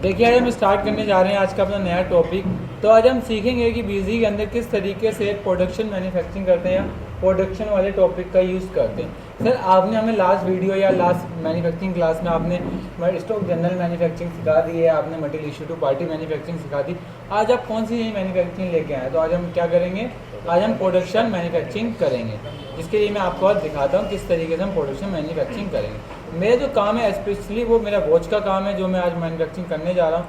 देखिए आज हम स्टार्ट करने जा रहे हैं आज का अपना नया टॉपिक। तो आज हम सीखेंगे कि बिजी के अंदर किस तरीके से प्रोडक्शन मैन्युफैक्चरिंग करते हैं या प्रोडक्शन वाले टॉपिक का यूज़ करते हैं। सर आपने हमें लास्ट वीडियो या लास्ट मैन्युफैक्चरिंग क्लास में आपने स्टॉक जनरल मैन्युफैक्चरिंग सिखा दी है, आपने material issue to party manufacturing सिखा दी। आज आप कौन सी नई मैन्युफैक्चरिंग लेके आए? तो आज हम क्या करेंगे, आज हम प्रोडक्शन मैन्युफैक्चरिंग करेंगे, जिसके लिए मैं आपको आज दिखाता हूँ किस तरीके से हम प्रोडक्शन मैन्युफैक्चरिंग करेंगे। मेरा जो काम है स्पेशली वो मेरा वॉच का काम है जो मैं आज मैन्युफैक्चरिंग करने जा रहा हूँ।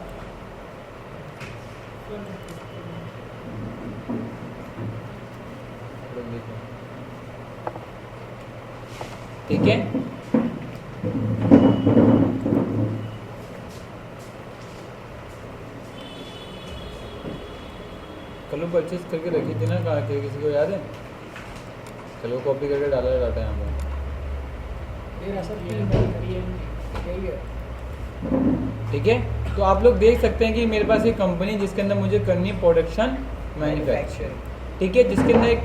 ठीक है, कल परचेज करके रखी थी ना, कहाँ थे किसी को याद है? चलो कॉपी करके डाला डाटा यहाँ पर। ठीक है, तो आप लोग देख सकते हैं कि मेरे पास एक कंपनी जिसके अंदर मुझे करनी है प्रोडक्शन मैन्युफैक्चर। ठीक है, जिसके अंदर एक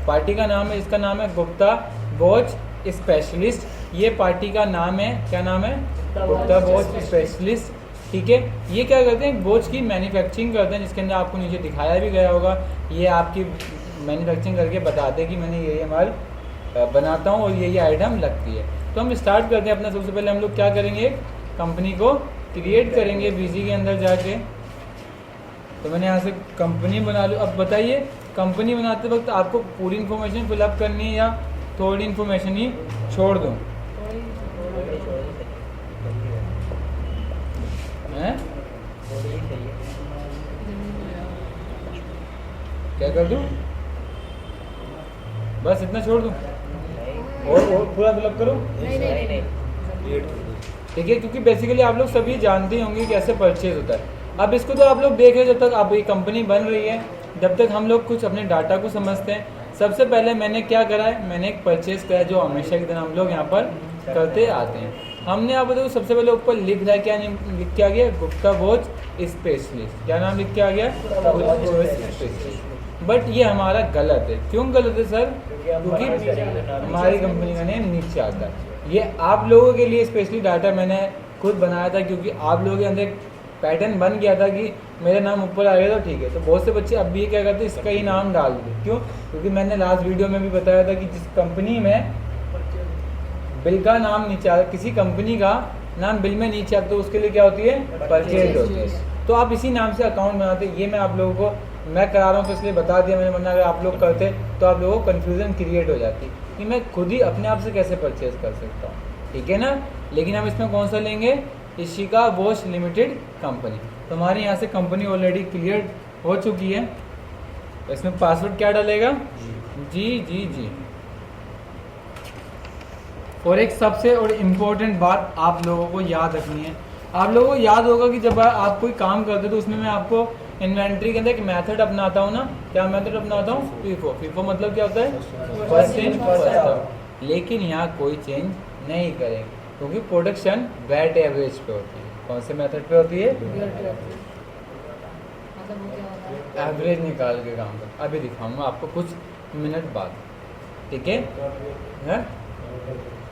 पार्टी का नाम है, इसका नाम है गुप्ता वॉच स्पेशलिस्ट। ये पार्टी का नाम है, क्या नाम है? Gupta watch specialist. ठीक है, ये क्या करते हैं, वॉच की मैन्युफैक्चरिंग करते हैं, जिसके अंदर आपको नीचे दिखाया भी गया होगा। ये आपकी मैन्युफैक्चरिंग करके बताते हैं कि मैंने ये माल बनाता हूँ और ये आइटम लगती है। तो हम स्टार्ट करते हैं अपना। सबसे पहले हम लोग क्या करेंगे, कंपनी को क्रिएट करेंगे बीजी के अंदर जाके। तो मैंने यहाँ से कंपनी बना लो। अब बताइए, कंपनी बनाते वक्त आपको पूरी इन्फॉर्मेशन फिलअप करनी है या थोड़ी इन्फॉर्मेशन ही छोड़ दूँ? क्या कर दूँ, बस इतना छोड़ दूँ और पूरा फिलअप करूँ? नहीं। ठीक है, क्योंकि बेसिकली आप लोग सभी जानते होंगे कैसे परचेज होता है। अब इसको तो आप लोग देख रहे, जब तक अब ये कंपनी बन रही है, जब तक हम लोग कुछ अपने डाटा को समझते हैं। सबसे पहले मैंने क्या करा है, मैंने एक परचेज करा है जो हमेशा की तरह हम लोग यहाँ पर करते आते हैं। हमने यहाँ पर सबसे पहले ऊपर लिख रहा है, क्या लिख के आ गया? Gupta watch specialist. क्या नाम लिख के आ गया? स्पेशलिस्ट। बट ये हमारा गलत है। क्यों गलत है सर? क्योंकि हमारी कंपनी का नेम नीचे आता है। ये आप लोगों के लिए स्पेशली डाटा मैंने खुद बनाया था, क्योंकि आप लोगों के अंदर एक पैटर्न बन गया था कि मेरा नाम ऊपर आ गया तो ठीक है। तो बहुत से बच्चे अब भी ये क्या करते हैं, इसका ही नाम डाल देते। क्यों? क्योंकि मैंने लास्ट वीडियो में भी बताया था कि जिस कंपनी में बिल का नाम नीचे आता, किसी कंपनी का नाम बिल में नीचे आता तो उसके लिए क्या होती है? परचेज होती है। तो आप इसी नाम से अकाउंट बनाते। ये मैं आप लोगों को मैं करा रहा हूँ तो इसलिए बता दिया मैंने, वरना अगर आप लोग करते तो आप लोगों को कन्फ्यूज़न क्रिएट हो जाती कि मैं खुद ही अपने आप से कैसे परचेज कर सकता हूँ। ठीक है ना? लेकिन हम इसमें कौन सा लेंगे? Ishika watch limited company. तो हमारे यहाँ से कंपनी ऑलरेडी क्लियर हो चुकी है। इसमें पासवर्ड क्या डालेगा? जी। और एक सबसे और इम्पोर्टेंट बात आप लोगों को याद रखनी है। आप लोगों को याद होगा कि जब आप कोई काम करते तो उसमें मैं आपको इन्वेंट्री के अंदर एक मेथड अपनाता हूँ ना। क्या मेथड अपनाता हूँ? फीफो। फीफो मतलब क्या होता है? First in first out. लेकिन यहाँ कोई चेंज नहीं करेंगे, क्योंकि प्रोडक्शन वेट एवरेज पे होती है। कौन से मेथड पे होती है? एवरेज निकाल के काम कर। अभी दिखाऊंगा आपको कुछ मिनट बाद। ठीक है?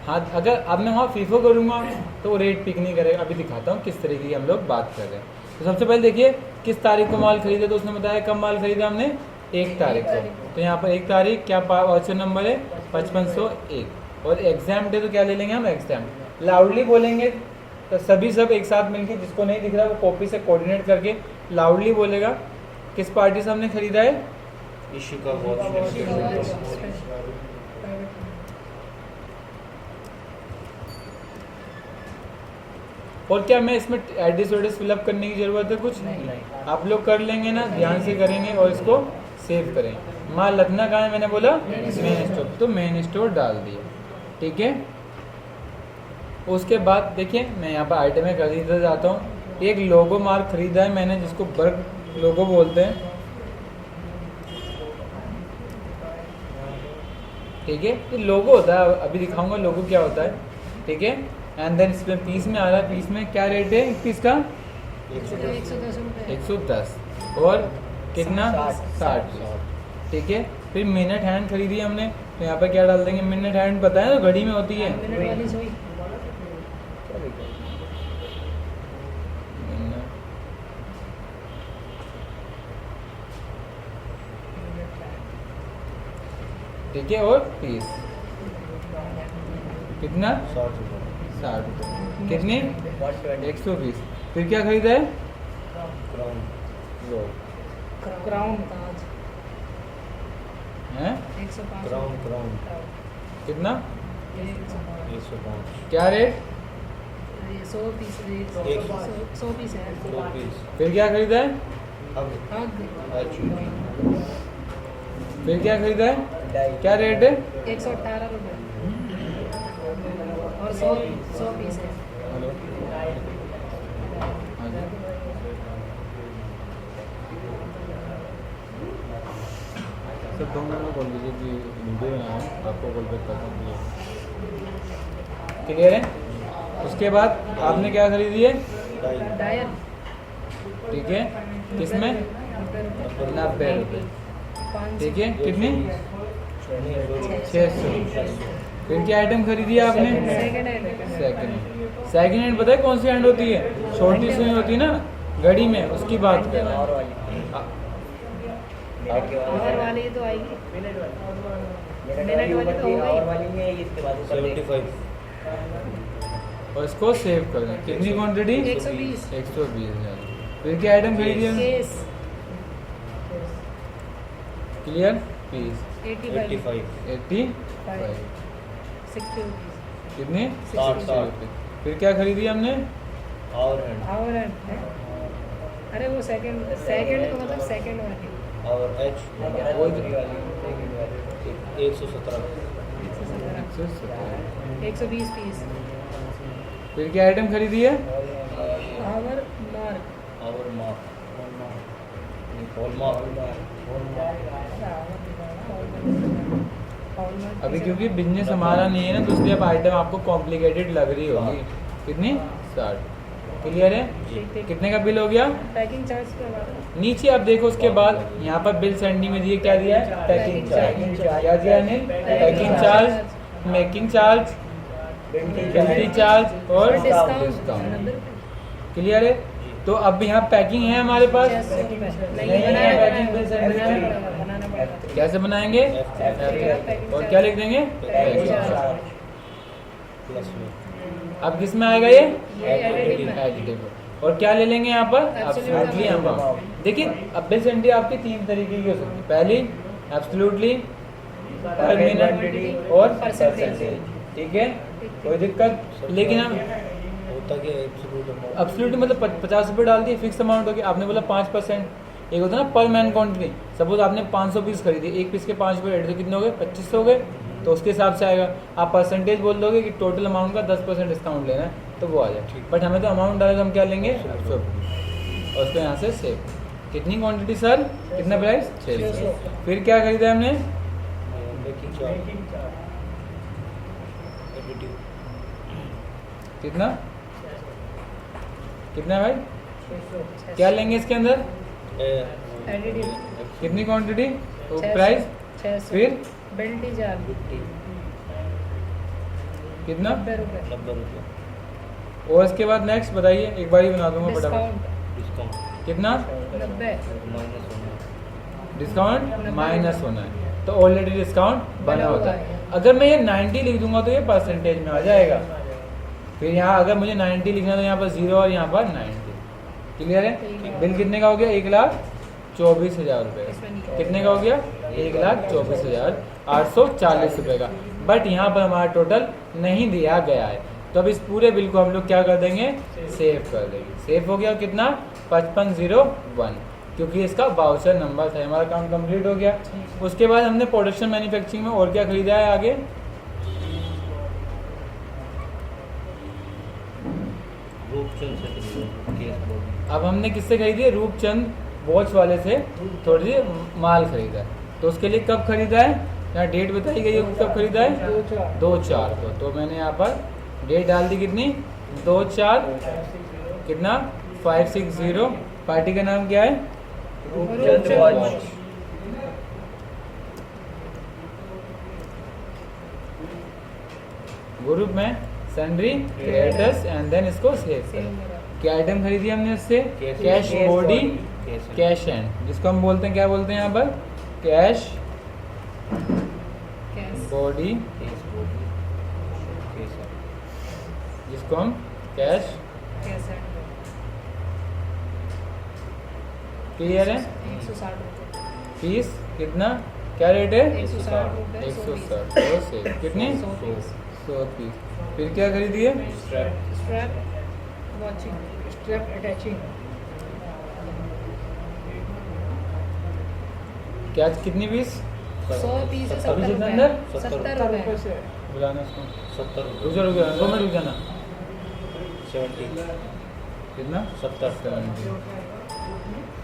हाँ, अगर अब मैं वहाँ फीफो करूँगा तो वो रेट पिक नहीं करेगा। अभी दिखाता हूँ किस तरीके की हम लोग बात कर रहे हैं। तो सबसे पहले देखिए किस तारीख को माल खरीदे, तो उसने बताया कब माल खरीदा हमने? 1 तारीख को। तो यहाँ पर 1 तारीख क्या वाचर नंबर है? 5501। और एग्जाम डे तो क्या ले लेंगे हम? एग्जाम। लाउडली बोलेंगे तो सभी सब एक साथ मिलकर, जिसको नहीं दिख रहा वो कॉपी से कोऑर्डिनेट करके लाउडली बोलेगा। किस पार्टी से हमने खरीदा है? इशिका वॉच। और क्या मैं इसमें एड्रेस वेड्रेस फिलअप करने की ज़रूरत है? कुछ नहीं। आप लोग कर लेंगे ना, ध्यान से करेंगे और इसको सेव करें। माल रखना कहाँ है? मैंने बोला मेन स्टोर, तो मेन स्टोर डाल दिया। ठीक है, उसके बाद देखिए मैं यहाँ पर आइटमें खरीदता जाता हूँ। एक लोगो मार्क खरीदा है मैंने, जिसको बर्ग लोगो बोलते हैं। ठीक है, ये लोगो होता है, अभी दिखाऊंगा लोगो क्या होता है। ठीक है, एंड देन इसमें पीस में आ रहा है। पीस में क्या रेट है एक पीस का? 110। और कितना? 60। ठीक है, फिर मिनट हैंड खरीदी हमने, तो यहाँ पर क्या डाल देंगे? मिनट हैंड पता है तो घड़ी में होती है। ठीक है, और पीस कितना 60 रुपये 60 रुपये। कितनी 120। फिर क्या खरीदा है क्राउन वो क्राउन ताज है 105 क्राउन क्राउन कितना 105 क्या रेट। ये 100 पीस एक- 100 पीस है 2 पीस फिर क्या खरीदा है अब हग HUG फिर क्या खरीदा है क्या रेट है 118 रुपये और 100 पीस है हेलो हाँ जी। सर 2 मिनट में बोल दीजिए कि वीडियो बनाया है, आपको कॉल बैक करता हूँ। क्लियर है। उसके बाद आपने क्या खरीदी है डाई डायल ठीक है किसमें 90 रुपये ठीक है कितनी 600। फिर क्या आइटम खरीदी है आपने सेकंड हैंड सेकंड हैंड पता है कौन सी हैंड होती है छोटी सुई होती है ना घड़ी में उसकी बात कर और वाली तो आएगी मिनट वाली तो हो गई 75 और इसको सेव कर दें कितनी क्वांटिटी 120 120,000। फिर क्या आइटम खरीदी है केस क्लियर पीस 85 85 85 60 रुपीस कितनी 60 रुपये। फिर क्या खरीदी हमने और हैंड और अरे वो सेकंड का मतलब सेकंड वाली और H 117 120 पीस फिर क्या आइटम खरीदी है पावर मार्क और मार्क हॉलमार्क अभी क्योंकि बिजनेस हमारा नहीं है ना तो इसलिए अब आइटम आपको कॉम्प्लिकेटेड लग रही होगी कितनी 60 क्लियर है। कितने का बिल हो गया पैकिंग चार्ज के बाद नीचे आप देखो उसके बाद यहाँ पर बिल सेंडिंग में दिए क्या दिया है पैकिंग चार्ज क्या दिया है packing charge making charge delivery charge और डिस्काउंट क्लियर है। तो अब यहाँ पैकिंग है हमारे पास नहीं है पैकिंग बिल सेंडिंग में बनाना पड़ेगा कैसे बनाएंगे और क्या लिख देंगे प्लस में अब किस में आएगा ये एडिटिव में एडिटिव और क्या ले लेंगे यहाँ पर Absolute एब्सोल्युटली अमाउंट। देखिए अब बिल सेंडिंग आपकी 3 तरीके की हो सकती है पहली एब्सोल्युटली पर मिनट और परसेंटेज ठीक है कोई दिक्कत। लेकिन हम होता क्या एब्सोल्यूट अमाउंट एब्सोल्युटली मतलब 50 रुपये डाल दिए फिक्स अमाउंट हो गया। आपने बोला 5% एक होता है ना पर मैन क्वांटिटी सपोज आपने 500 पीस खरीदी एक पीस के 5 रुपये तो कितने हो गए 2500 हो गए तो उसके हिसाब से आएगा। आप परसेंटेज बोल दोगे कि टोटल अमाउंट का 10% डिस्काउंट लेना है तो वो आ जाए बट हमें तो अमाउंट डाले तो हम क्या लेंगे 100 और उसको यहाँ से सेव। कितनी क्वांटिटी सर कितना प्राइस 600। फिर क्या खरीदा हमने मेकिंग चार्ज एडिटिव कितना कितना है भाई क्या लेंगे इसके अंदर एडिटिव कितनी क्वांटिटी तो प्राइस 600 फिर बेल्टी चार्ज कितना 90 रुपये 90 रुपये और इसके बाद नेक्स्ट बताइए एक बार ही बना दूंगा फटाफट डिस्काउंट डिस्काउंट कितना 90 माइनस होना डिस्काउंट माइनस होना है तो ऑलरेडी डिस्काउंट बना होता है। अगर मैं ये 90 लिख दूंगा तो ये परसेंटेज में आ जाएगा। फिर यहाँ अगर मुझे 90 लिखना तो यहाँ पर 0 और यहाँ पर 90 क्लियर है। बिल कितने का हो गया 1,24,000 रुपये कितने का हो गया 1,24,840 रुपये का बट यहाँ पर हमारा टोटल नहीं दिया गया है तो अब इस पूरे बिल को हम लोग क्या कर देंगे सेव कर देंगे। सेव हो गया कितना 5501 क्योंकि इसका वाउचर नंबर था। हमारा काम कंप्लीट हो गया। उसके बाद हमने प्रोडक्शन मैन्युफैक्चरिंग में और क्या खरीदा है आगे रूपचंद से केस बोर्ड अब हमने किससे खरीदी है रूपचंद वॉच वाले से थोड़ी सी माल खरीदा है तो उसके लिए कब खरीदा है यहाँ डेट बताई गई है कब खरीदा है 2/4 को। तो मैंने यहाँ पर डेट डाल दी कितनी 2/4 कितना 560। पार्टी का नाम क्या है रूपचंद वॉच। ग्रुप में सैंड्री क्रिएटर्स एंड देन इसको सेव करें। क्या आइटम खरीदी हमने इससे कैश बॉडी कैश हैंड जिसको हम बोलते हैं क्या बोलते हैं यहाँ पर cash body case body case है जिसको हम कैश कैसे क्लियर है 160 रुपये फीस कितना क्या रेट है 160 रुपये 160 से कितनी 100 पीस 100 पीस फिर क्या खरीदिए strap strap watching strap attaching क्या कितनी पीस 100 पीस है अभी 70 जितना रुपये अंदर 70 रुपये से बुलाना उसको 70 रुक जा 2 मिनट रुक जाना 70 कितना 70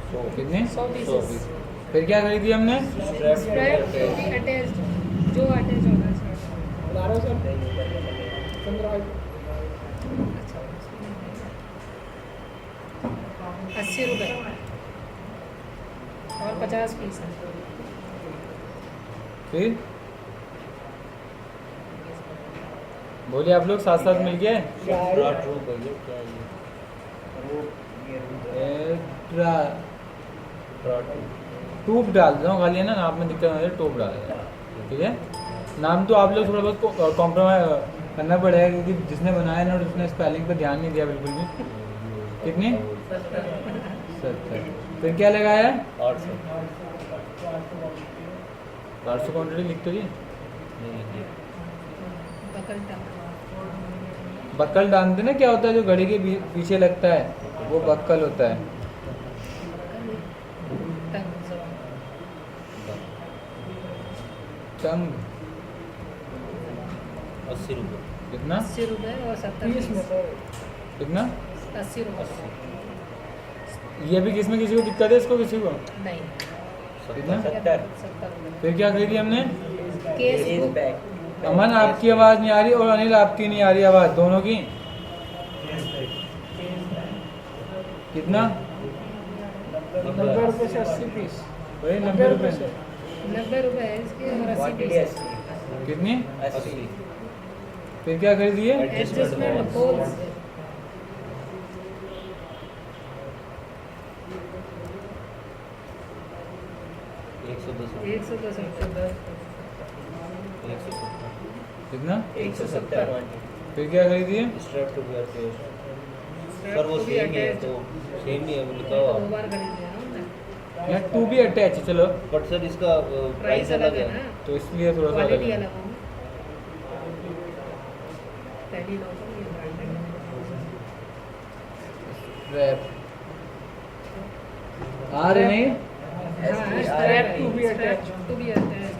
कितने 100 pieces. फिर क्या खरीदी हमने स्ट्रैप अटैच्ड जो अटैच होना है 80 रुपये और 50 पीस है फिर बोलिए आप लोग साथ साथ मिल गए ट्राट रूप है ये क्या है ट्राट टूब डाल दो खाली है ना नाप में दिक्कत नहीं है टूब डाल दो ठीक है नाम तो आप लोग थोड़ा बहुत कॉम्प्रोमाइज करना पड़ेगा क्योंकि जिसने बनाया ना उसने स्पेलिंग पे ध्यान नहीं दिया बिल्कुल भी कितनी 70 फिर क्या लगाया 800 800 क्वान्टिटी लिख तो जी नहीं बकल टंग बक्कल डालते ना क्या होता है जो घड़ी के पीछे लगता है वो बक्कल होता है टंग टंग 80 रुपये कितना 80 रुपये और 70 पीस कितना 80 रुपये ये भी किसमें किसी को दिक्कत है इसको किसी को नहीं कितना 70 फिर क्या खरीदी हमने केस बुक अमन आपकी आवाज़ नहीं आ रही और अनिल आपकी नहीं आ रही आवाज़ दोनों की कितना 90 रुपये से 80 पीस वही 90 रुपये 90 रुपये है इसके और 80 पीस कितनी 80 फिर क्या खरीदी है एडजस्टमेंट होल्स एक सौ 110 रुपये कितना 170 फिर क्या खरीदी है स्ट्रैप टू बियर के सर वो सेम ही है तो सेम ही है वो लिखा हुआ दो बार खरीदे हैं ना हमने यार टू भी अटैच है चलो बट सर इसका प्राइस अलग है ना तो इसलिए थोड़ा सा अलग क्वालिटी है अलग होगी पहली लो तो ये ब्रांडेड रैप आ रहे नहीं strap to be attached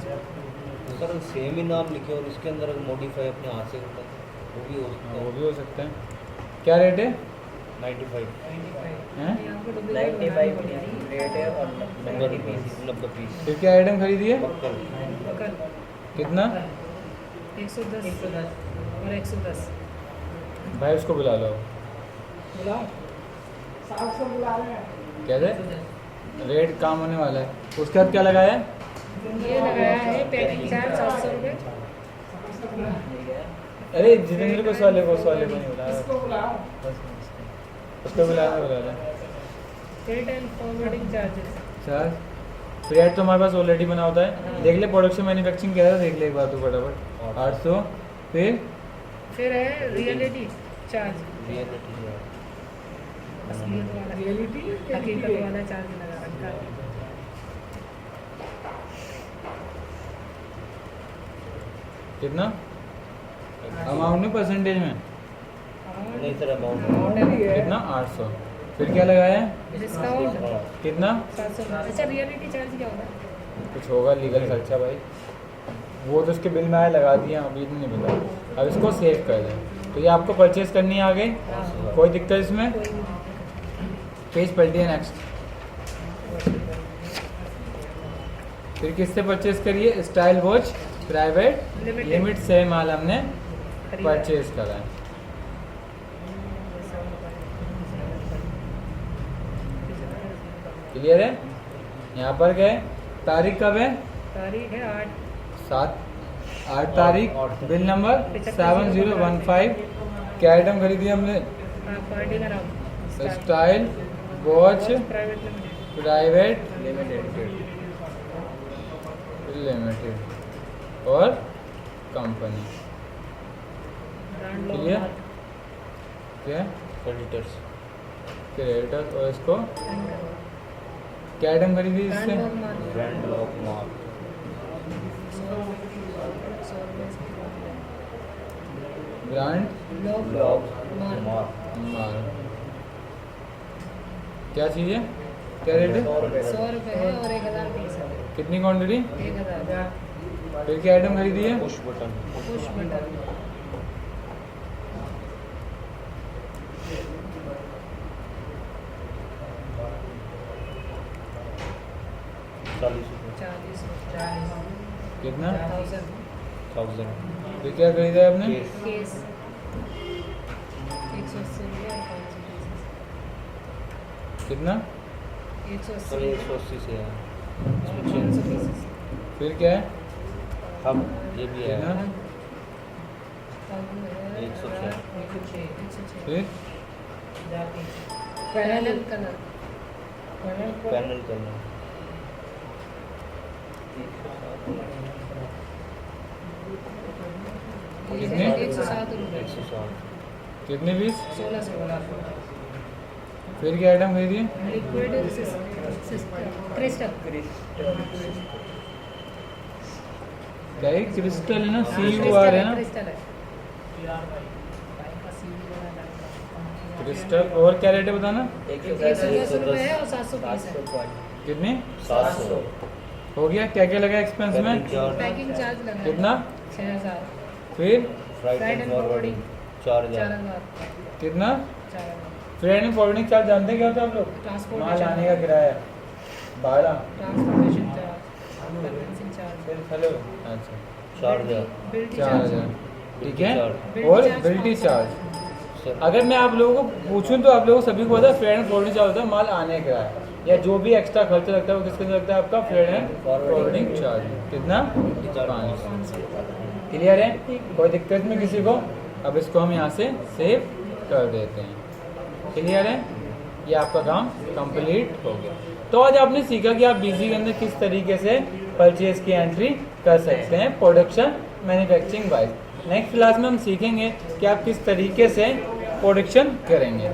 sir same ही नाम लिखे और इसके अंदर मॉडिफाई अपने हाथ से करता है वो भी हो सकता हाँ, है वो भी हो सकता है क्या रेट है 95 हैं 95 रेट है और 90 पीस 90 पीस फिर क्या आइटम खरीदी है बक्कल कितना 110 और 110 भाई उसको बुला लो बुलाओ 700 बुला रहे हैं कैसे रेट काम होने वाला है उसके बाद क्या लगाया है ये लगाया है पैकिंग चार्ज 700 रुपये अरे जितेंद्र को सवाल को नहीं बुलाया इसको बुलाओ उसको बुलाया freight and forwarding charges sir freight तो हमारे पास ऑलरेडी बना होता है देख ले प्रोडक्शन मैन्युफैक्चरिंग क्या है देख ले एक बार तो फटाफट 800 फिर है रियलिटी चार्ज रियलिटी असलियत वाला रियलिटी हकीकत वाला चार्ज लगा रखा है कितना अमाउंट में परसेंटेज में नहीं सर अमाउंट कितना 800 फिर क्या लगाया है डिस्काउंट कितना 700 अच्छा रियलिटी चार्ज क्या होगा कुछ होगा लीगल खर्चा भाई वो तो उसके बिल में आया लगा दिया अभी इतनी नहीं पता अब इसको सेव कर दें तो ये आपको परचेज करनी है आगे कोई दिक्कत इसमें कोई नहीं पेज पलटिए नेक्स्ट फिर किससे परचेज करिए style watch private Limited. Limit से माल हमने परचेज करा है क्लियर है यहाँ पर गए तारीख कब है तारीख है 8 तारीख बिल नंबर 7015 क्या आइटम खरीदी हमने पार्टी का नाम style watch private limited private limited और कंपनी ब्रांड क्लियर लोग क्या क्रेडिटर्स क्रेडिटर और इसको क्या आइटम खरीदी इससे brand lock mark brand lock mark mark मार क्या चीज़ है क्या रेट है 100 रुपये है और 1000 पीस है कितनी क्वांटिटी 1000 फिर क्या आइटम खरीदी है पुश बटन पुश बटन 40 रुपये 40 कितना 1000 1000 फिर क्या खरीदा है आपने केस केस 180 रुपये और 500 पीसेस कितना 180 सर 180 से है और 500 पीसेस फिर क्या है हम ये भी है कितना 106 फिर पैनल कलर पैनल करना कितने? 107 रुपये 160 कितने पीस 16 फिर क्या आइटम खरीदी है लिक्विड क्रिस्टल क्या है क्रिस्टल है ना CUR है ना क्रिस्टल है क्रिस्टल और क्या रेट है बताना 110 रुपये है और 700 पीस है कितनी 700 हो गया क्या क्या लगा एक्सपेंस में पैकिंग चार्ज लगा कितना 6000 फिर फ्राइट एंड फॉरवर्डिंग 4000 4000 कितना 4000 फ्रेंड एंड फॉरवर्डिंग चार्ज जानते हैं क्या होता है आप लोग माल आने का किराया भाड़ा ट्रांसपोर्टेशन चार्ज कन्वेंसिंग चार्ज फिर हेलो अच्छा 4000 बिल्टी 4000 ठीक है बिल्टी और चार्ज बिल्टी चार्ज सर अगर मैं आप लोगों को पूछूं तो आप लोगों को सभी को पता है फ्रेंड एंड फॉरवर्डिंग चार्ज होता है माल आने का किराया या जो भी एक्स्ट्रा खर्चा लगता है वो किसके अंदर लगता है आपका फ्रेंड एंड फॉरवर्डिंग चार्ज कितना 500 क्लियर है कोई दिक्कत नहीं किसी को अब इसको हम यहाँ से सेव कर देते हैं क्लियर है ये आपका काम कंप्लीट हो गया तो आज आपने सीखा कि आप बीसी के अंदर किस तरीके से परचेज की एंट्री कर सकते हैं production manufacturing wise next class में हम सीखेंगे कि आप किस तरीके से प्रोडक्शन करेंगे